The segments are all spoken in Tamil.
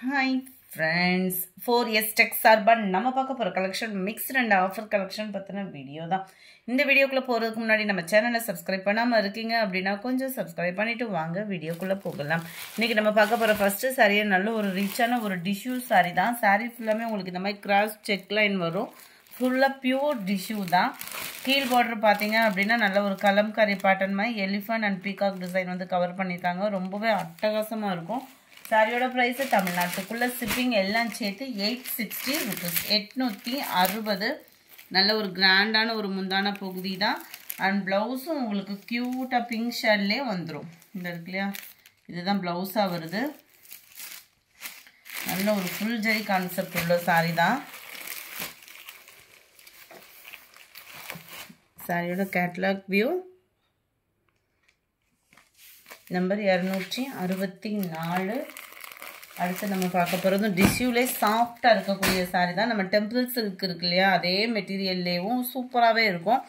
Hi friends, 4S Tech சார்பா நம்ம பார்க்க போற collection mixed and offer collection பத்தின வீடியோ தான். இந்த வீடியோக்குள்ள போறதுக்கு முன்னாடி நம்ம சேனலை சப்ஸ்கிரைப் பண்ணாம இருக்கீங்க அப்படின்னா கொஞ்சம் சப்ஸ்கிரைப் பண்ணிட்டு வாங்க வீடியோக்குள்ள போகலாம். இன்னைக்கு நம்ம பார்க்க போற ஃபர்ஸ்ட் சாரியே நல்ல ஒரு ரிச்சான ஒரு டிஷ்யூ சாரி தான். சாரி ஃபுல்லாமே உங்களுக்கு இந்த மாதிரி கிராஸ் செக் லைன் வரும். ஃபுல்லா பியூர் டிஷ்யூ தான். கீழ் பார்டர் பாத்தீங்க அப்படின்னா நல்ல ஒரு கலம்காரி பேட்டர்ன் மாதிரி எலிஃபண்ட் அண்ட் பீகாக் டிசைன் வந்து கவர் பண்ணிருக்காங்க. ரொம்பவே அட்டகாசமா இருக்கும். சாரியோட பிரைஸ் தமிழ்நாட்டுக்குள்ள ஷிப்பிங் எல்லாம் சேர்த்து 860 rupees 860. நல்ல ஒரு கிராண்டான ஒரு முந்தான பகுதி தான். அண்ட் பிளவுஸும் உங்களுக்கு கியூட்டா பிங்க் ஷேட்லயே வந்துடும். இந்த இருக்கு இல்லையா, இதுதான் பிளவுஸா வருது. நல்ல ஒரு ஃபுல் ஜரி கான்செப்ட் உள்ள சாரி தான். சாரியோட கேட்டலாக் வியூ நம்பர் 264. அடுத்து நம்ம பார்க்க போகிறதும் டிஷ்யூலே சாஃப்டாக இருக்கக்கூடிய சாரி தான். நம்ம டெம்பிள் சில்க் இருக்கு இல்லையா, அதே மெட்டீரியல்லேயும் சூப்பராகவே இருக்கும்.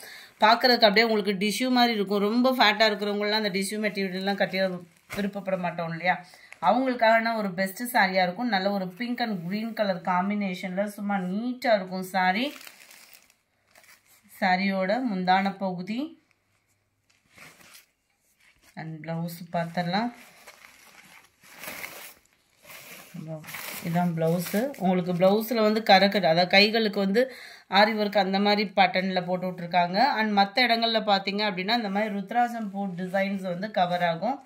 பார்க்குறதுக்கு அப்படியே உங்களுக்கு டிஷ்யூ மாதிரி இருக்கும். ரொம்ப ஃபேட்டாக இருக்கிறவங்களாம் அந்த டிஷ்யூ மெட்டீரியல்லாம் கட்டி விருப்பப்பட மாட்டோம் இல்லையா, அவங்களுக்கான ஒரு பெஸ்ட்டு சாரியாக இருக்கும். நல்ல ஒரு பிங்க் அண்ட் க்ரீன் கலர் காம்பினேஷனில் சும்மா நீட்டாக இருக்கும் சாரி. சாரியோட முந்தான பகுதி அண்ட் பிளவுஸ் பார்த்தரலாம். இதான் பிளவுஸு. உங்களுக்கு பிளவுஸில் வந்து கரக்கட், அதாவது கைகளுக்கு வந்து ஆரி ஒர்க் அந்த மாதிரி பேட்டர்னில் போட்டு விட்ருக்காங்க. அண்ட் மற்ற இடங்களில் பார்த்தீங்க அப்படின்னா இந்த மாதிரி ருத்ராஜம் பூ டிசைன்ஸ் வந்து கவர் ஆகும்.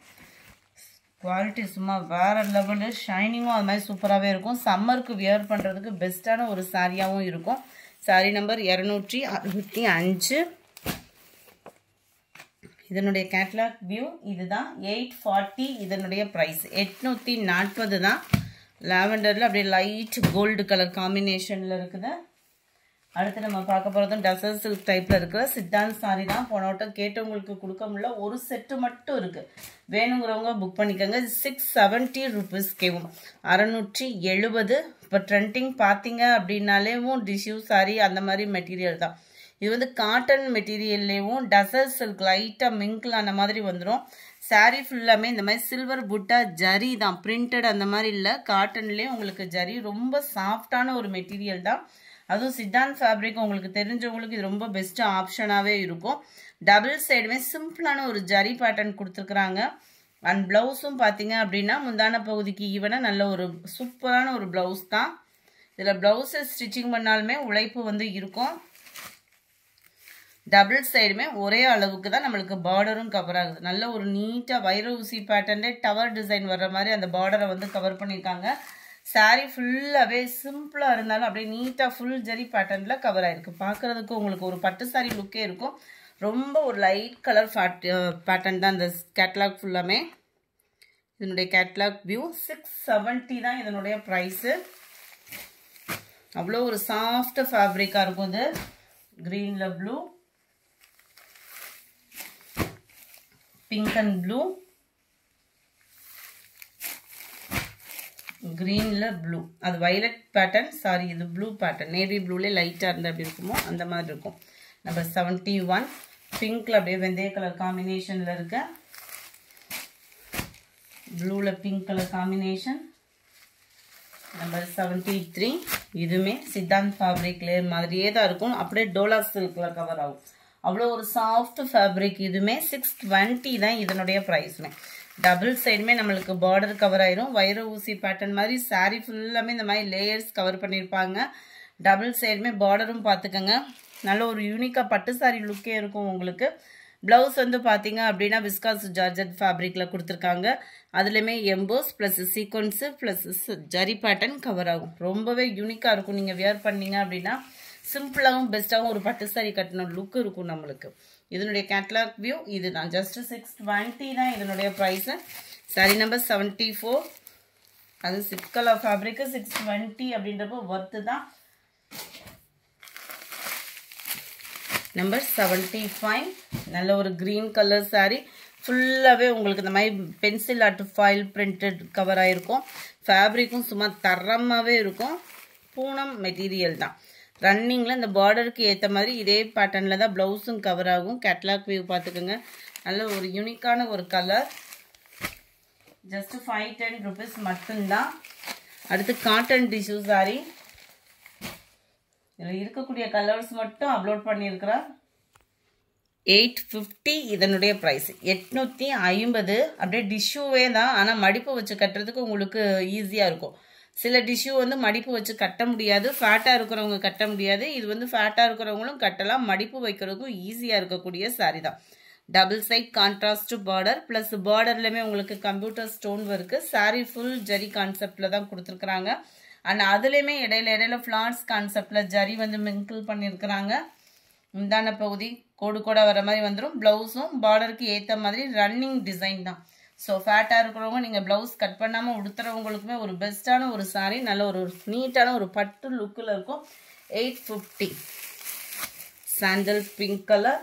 குவாலிட்டி சும்மா வேறு லெவலு, ஷைனிங்கும் அது மாதிரி சூப்பராகவே இருக்கும். சம்மருக்கு வியர் பண்ணுறதுக்கு பெஸ்ட்டான ஒரு சாரியாகவும் இருக்கும். Sorry number 265. இதனுடைய கேட்லாக் வியூ இதுதான். 840 இதனுடைய ப்ரைஸ். 840 தான். லாவெண்டரில் அப்படியே லைட் கோல்டு கலர் காம்பினேஷனில் இருக்குது. அடுத்து நம்ம பார்க்க போகிறதும் டசர் சில்க் டைப்பில் இருக்கிற சித்தாந்த் சாரி தான். போன வட்டம் கேட்டவங்களுக்கு கொடுக்க முடியல, ஒரு செட்டு மட்டும் இருக்குது. வேணுங்கிறவங்க புக் பண்ணிக்கோங்க. 670 rupees கேவும். 670. இப்போ ட்ரெண்டிங் பார்த்தீங்க அப்படின்னாலேவும் டிஷ்யூ சாரி அந்த மாதிரி மெட்டீரியல் தான். இது வந்து காட்டன் மெட்டீரியல்லேயும் டசர் சில்க் லைட்டாக மிங்கிள் அந்த மாதிரி வந்துடும். சாரீ ஃபுல்லாமே இந்த மாதிரி சில்வர் புட்டா ஜரி தான், பிரிண்டட் அந்த மாதிரி இல்லை. காட்டன்லேயே உங்களுக்கு ஜரி, ரொம்ப சாஃப்டான ஒரு மெட்டீரியல் தான். அதுவும் சித்தாந்த் ஃபேப்ரிக் உங்களுக்கு தெரிஞ்சவங்களுக்கு இது ரொம்ப பெஸ்ட் ஆப்ஷனாகவே இருக்கும். டபுள் சைடுமே சிம்பிளான ஒரு ஜரி பேட்டர்ன் கொடுத்துருக்குறாங்க. அண்ட் பிளவுஸும் பார்த்தீங்க அப்படின்னா முந்தான பகுதிக்கு ஈவனாக நல்ல ஒரு சூப்பரான ஒரு பிளவுஸ் தான். இதில் பிளவுஸை ஸ்டிச்சிங் பண்ணாலுமே உழைப்பு வந்து இருக்கும். டபுள் சைடுமே ஒரே அளவுக்கு தான் நம்மளுக்கு பார்டரும் கவர் ஆகுது. நல்ல ஒரு நீட்டாக வைர ஊசி பேட்டர்ன்லே டவர் டிசைன் வர்ற மாதிரி அந்த பார்டரை வந்து கவர் பண்ணியிருக்காங்க. சாரீ ஃபுல்லாகவே சிம்பிளாக இருந்தாலும் அப்படியே நீட்டாக ஃபுல் ஜரி பேட்டர்னில் கவர் ஆகிருக்கு. பார்க்குறதுக்கு உங்களுக்கு ஒரு பட்டு சாரி லுக்கே இருக்கும். ரொம்ப ஒரு லைட் கலர் பேட்டர்ன் தான் இந்த கேட்லாக் ஃபுல்லாமே. இதனுடைய கேட்லாக் வியூ 670 தான் இதனுடைய ப்ரைஸு. அவ்வளோ ஒரு சாஃப்ட் ஃபேப்ரிக்காக இருக்கும். இது க்ரீனில் ப்ளூ, பிங்க் அண்ட் ப்ளூ, க்ரீனில் ப்ளூ. அது வைலட் பேட்டர்ன், சாரி இது ப்ளூ பேட்டர்ன். நேவி ப்ளூலே லைட்டாக இருந்தால் எப்படி இருக்குமோ அந்த மாதிரி இருக்கும். நம்பர் 71. பிங்க்கில் அப்படியே வெந்தய கலர் காம்பினேஷனில் இருக்க, ப்ளூவில் பிங்க் கலர் காம்பினேஷன். நம்பர் 73. இதுவுமே சித்தாந்த் ஃபேப்ரிக் லேயர் மாதிரியே தான் இருக்கும். அப்படியே டோலா சில்கில் கவர் ஆகும். அவ்வளோ ஒரு சாஃப்ட் ஃபேப்ரிக். இதுவுமே 620 தான் இதனுடைய ப்ரைஸுமே. டபுள் சைடுமே நம்மளுக்கு பார்டர் கவர் ஆயிரும். வைர ஊசி பேட்டர்ன் மாதிரி சாரீ ஃபுல்லாமே இந்த மாதிரி லேயர்ஸ் கவர் பண்ணியிருப்பாங்க. டபுள் சைடுமே பார்டரும் பார்த்துக்கோங்க. நல்ல ஒரு யூனிக்காக பட்டு சாரி லுக்கே இருக்கும் உங்களுக்கு. ப்ளவுஸ் வந்து பார்த்தீங்க அப்படின்னா விஸ்காஸ் ஜார்ஜட் ஃபேப்ரிக்கில் கொடுத்துருக்காங்க. அதுலேயுமே EMBOSS plus sequence plus zari pattern cover ஆகும். ரொம்பவே யூனிக்காக இருக்கும். நீங்கள் வியர் பண்ணீங்க அப்படின்னா சிம்பிளாகவும் பெஸ்ட்டாகவும் ஒரு பட்டு சாரி கட்டின லுக் இருக்கும் நம்மளுக்கு. இதனுடைய கேட்லாக் வியூ இது தான். ஜஸ்ட் 620 தான் இதனுடைய ப்ரைஸு. Sorry number 74. அது 6 கலர் ஃபேப்ரிக்கு 620 அப்படின்றப்போ ஒர்த்து தான். நம்பர் 75. நல்ல ஒரு க்ரீன் கலர் சாரி. ஃபுல்லாகவே உங்களுக்கு இந்த மாதிரி pencil art foil printed cover ஆகிருக்கும். ஃபேப்ரிக்கும் சும்மா தரமாகவே இருக்கும். பூனம் மெட்டீரியல் தான். ரன்னிங்கில் இந்த பார்டருக்கு ஏற்ற மாதிரி இதே பேட்டர்னில் தான் ப்ளவுஸும் கவர் ஆகும். கேட்லாக் வியூ பார்த்துக்கோங்க. நல்ல ஒரு யூனிக்கான ஒரு கலர். ஜஸ்ட் 510 rupees மட்டும்தான். அடுத்து காட்டன் டிஷ்யூ சாரி. இதில் இருக்கக்கூடிய கலர்ஸ் மட்டும் அப்லோட் பண்ணியிருக்கிறேன். 850 இதனுடைய ப்ரைஸ். 850. அப்படியே டிஷ்யூவே தான், ஆனால் மடிப்பு வச்சு கட்டுறதுக்கு உங்களுக்கு ஈஸியாக இருக்கும். சில டிஷ்யூ வந்து மடிப்பு வச்சு கட்ட முடியாது, ஃபேட்டாக இருக்கிறவங்க கட்ட முடியாது. இது வந்து ஃபேட்டாக இருக்கிறவங்களும் கட்டலாம், மடிப்பு வைக்கிறதுக்கும் ஈஸியாக இருக்கக்கூடிய சாரி தான். Double side contrast border, plus பார்டர்லையுமே உங்களுக்கு computer stone work. Sari full zari கான்செப்டில் தான் கொடுத்துருக்குறாங்க. அண்ட் அதுலேயுமே இடையில ஃப்ளார்ஸ் கான்செப்டில் ஜரி வந்து மிங்கிள் பண்ணியிருக்கிறாங்க. முந்தான பகுதி கோடு கூட வர மாதிரி வந்துடும். ப்ளவுஸும் பார்டருக்கு ஏற்ற மாதிரி ரன்னிங் டிசைன் தான். ஸோ ஃபேட்டாக இருக்கிறவங்க நீங்கள் ப்ளவுஸ் கட் பண்ணாமல் உடுத்துறவங்களுக்குமே ஒரு பெஸ்ட்டான ஒரு சாரீ, நல்ல ஒரு நீட்டான ஒரு பட்டு லுக்கில் இருக்கும். 850. Sandal pink colour,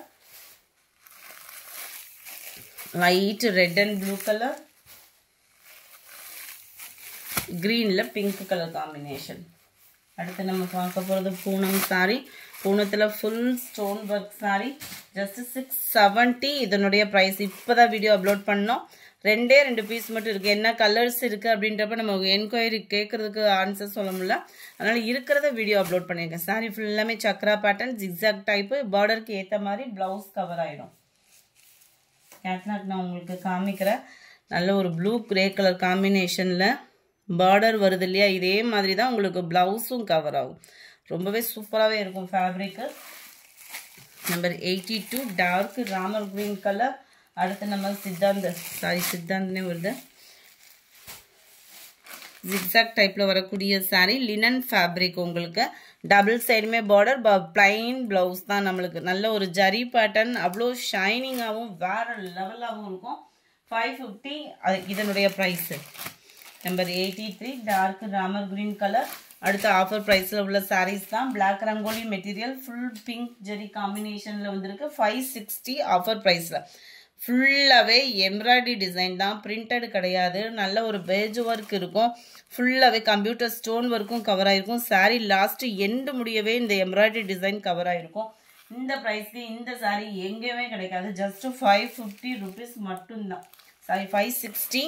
light red and blue colour, க்ரீனில் பிங்க் கலர் காம்பினேஷன். அடுத்து நம்ம பார்க்க போகிறது பூனம் சாரி. பூனத்தில் full stone work sari. Just 670 இதனுடைய ப்ரைஸ். இப்போ தான் வீடியோ அப்லோட் பண்ணோம். 2 பீஸ் மட்டும் இருக்குது. என்ன கலர்ஸ் இருக்குது அப்படின்றப்ப நம்ம என்கொயரி கேட்குறதுக்கு ஆன்சர் சொல்ல முடியல. அதனால் இருக்கிறத வீடியோ அப்லோட் பண்ணியிருக்கேன். சாரி ஃபுல்லாமே சக்ரா பேட்டர்ன், ஜிக்ஸாக் டைப்பு, பார்டருக்கு ஏற்ற மாதிரி ப்ளவுஸ் கவர் ஆகிடும். கேட்லாக் நான் உங்களுக்கு காமிக்கிறேன். நல்ல ஒரு ப்ளூ கிரே கலர் காம்பினேஷனில் பார்டர் வருது இல்லையா, இதே மாதிரி தான் உங்களுக்கு ப்ளவுஸும் கவர் ஆகும். ரொம்பவே சூப்பராகவே இருக்கும் fabric. Number 82 dark Ramar green colour. அடுத்து நம்ம சித்தாந்தனே வருது, ஜிக்ஸாக் டைப்பில் வரக்கூடிய சாரீ. லினன் ஃபேப்ரிக் உங்களுக்கு. டபுள் சைடுமே பார்டர், பிளைன் ப்ளவுஸ் தான். நம்மளுக்கு நல்ல ஒரு ஜரி பேட்டர்ன், அவ்வளோ ஷைனிங்காகவும் வேறு லெவலாகவும் இருக்கும். 550 இதனுடைய price. Number 83 dark Ramar green colour. அடுத்து ஆஃபர் ப்ரைஸில் உள்ள சாரீஸ் தான். Black rangoli material, full pink zari காம்பினேஷனில் வந்திருக்கு. 560 ஆஃபர் ப்ரைஸில். ஃபுல்லாகவே எம்ப்ராய்டரி டிசைன் தான், பிரிண்டட் கிடையாது. நல்ல ஒரு பேஜ் ஒர்க் இருக்கும். ஃபுல்லாகவே கம்ப்யூட்டர் ஸ்டோன் ஒர்க்கும் கவர் ஆகிருக்கும். சாரீ லாஸ்ட்டு எண்டு முடியவே இந்த எம்ப்ராய்டரி டிசைன் கவர் ஆகிருக்கும். இந்த ப்ரைஸ்க்கு இந்த சாரீ எங்கேயுமே கிடைக்காது. ஜஸ்ட்டு 550 ருபீஸ் மட்டும்தான். சாரி 560.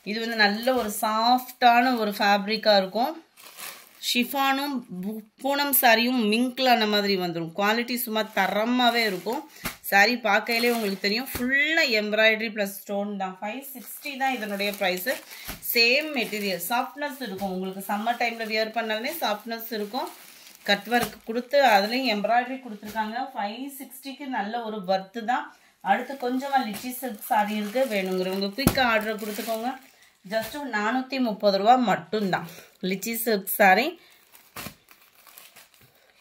இது வந்து நல்ல ஒரு சாஃப்டான ஒரு ஃபேப்ரிக்காக இருக்கும். ஷிஃபானும் பூனம் சாரியும் மிங்க்லான மாதிரி வந்துடும். குவாலிட்டி சும்மா தரமாகவே இருக்கும். சாரீ பார்க்கையிலே உங்களுக்கு தெரியும், ஃபுல்லாக எம்ப்ராய்டரி ப்ளஸ் ஸ்டோன் தான். 560 தான் இதனுடைய ப்ரைஸு. சேம் மெட்டீரியல், சாஃப்ட்னஸ் இருக்கும். உங்களுக்கு சம்மர் டைமில் வியர் பண்ணாலுமே சாஃப்ட்னஸ் இருக்கும். கட் ஒர்க் கொடுத்து அதுலேயும் எம்ப்ராய்டரி கொடுத்துருக்காங்க. 560க்கு நல்ல ஒரு ஒர்த்து தான். அடுத்து கொஞ்சமாக லிச்சி சில்க் சாரீ இருக்குது. வேணுங்கிறவங்க குயிக்காக ஆர்டர் கொடுத்துக்கோங்க. ஜஸ்ட்டு 430 ரூபா மட்டும்தான். Lychee silk sari.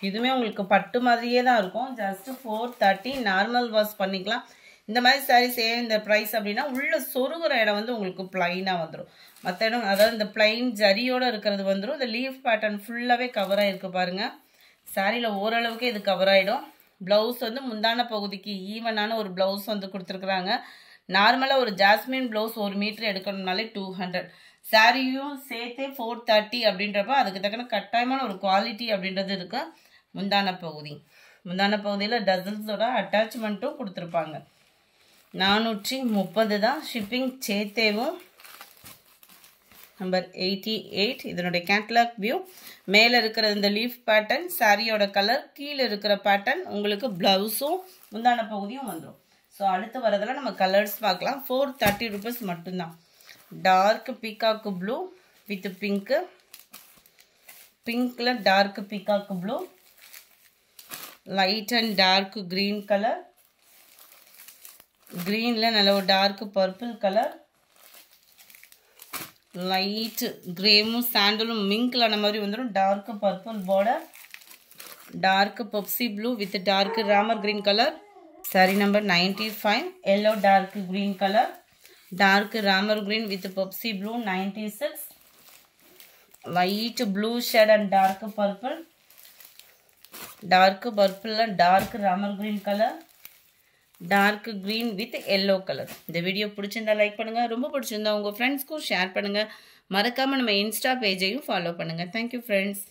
இதுவுமே உங்களுக்கு பட்டு மாதிரியே தான் இருக்கும். ஜஸ்ட்டு 430. நார்மல் வாஷ் பண்ணிக்கலாம். இந்த மாதிரி சாரீஸ் ஏன் இந்த ப்ரைஸ் அப்படின்னா, உள்ள சொருகிற இடம் வந்து உங்களுக்கு பிளைனாக வந்துடும். மற்ற இடம் அதாவது இந்த பிளைன் ஜரியோடு இருக்கிறது வந்துடும். இந்த லீஃப் பேட்டர்ன் ஃபுல்லாகவே கவர் ஆகிருக்கு பாருங்கள். சாரியில் ஓரளவுக்கு இது கவர் ஆகிடும். ப்ளவுஸ் வந்து முந்தான பகுதிக்கு ஈவனான ஒரு ப்ளவுஸ் வந்து கொடுத்துருக்குறாங்க. நார்மலாக ஒரு ஜாஸ்மின் ப்ளவுஸ் 1 மீட்டர் எடுக்கணும்னாலே 200. சாரியும் சேர்த்தே 430 அப்படின்றப்ப அதுக்கு தக்கன கட்டாயமான ஒரு குவாலிட்டி அப்படின்றது இருக்குது. முந்தான பகுதியில் டசல்ஸோட அட்டாச்மெண்ட்டும் கொடுத்துருப்பாங்க. 430 தான் ஷிப்பிங் சேர்த்தேவும். நம்பர் 88 இதனுடைய கேட்லாக் வியூ. மேலே இருக்கிற இந்த லீஃப் பேட்டர்ன் சாரியோட கலர், கீழே இருக்கிற பேட்டர்ன் உங்களுக்கு ப்ளவுஸும் முந்தான பகுதியும் வந்துடும். ஸோ அடுத்து வரதில் நம்ம கலர்ஸ் பார்க்கலாம். 430 ருபீஸ் மட்டும்தான். Dark peacock blue with pink, பிங்க்கில் dark peacock blue, light and dark green colour, க்ரீனில் நல்ல ஒரு டார்க் பர்பிள் கலர், லைட் கிரேமும் சாண்டலும் மிங்கில் ஆன மாதிரி வந்துடும். Dark purple border, dark Pepsi blue with dark Ramar green colour. Sari number 95 yellow dark green colour, dark Ramar green with Pepsi blue 96, light blue shade and dark purple, dark பர்பிளில் dark Ramar green colour, dark green with yellow colour. இந்த வீடியோ பிடிச்சிருந்தா லைக் பண்ணுங்கள். ரொம்ப பிடிச்சிருந்தா உங்கள் ஃப்ரெண்ட்ஸ்க்கும் ஷேர் பண்ணுங்கள். மறக்காமல் நம்ம இன்ஸ்டா பேஜையும் ஃபாலோ பண்ணுங்கள். Thank you friends.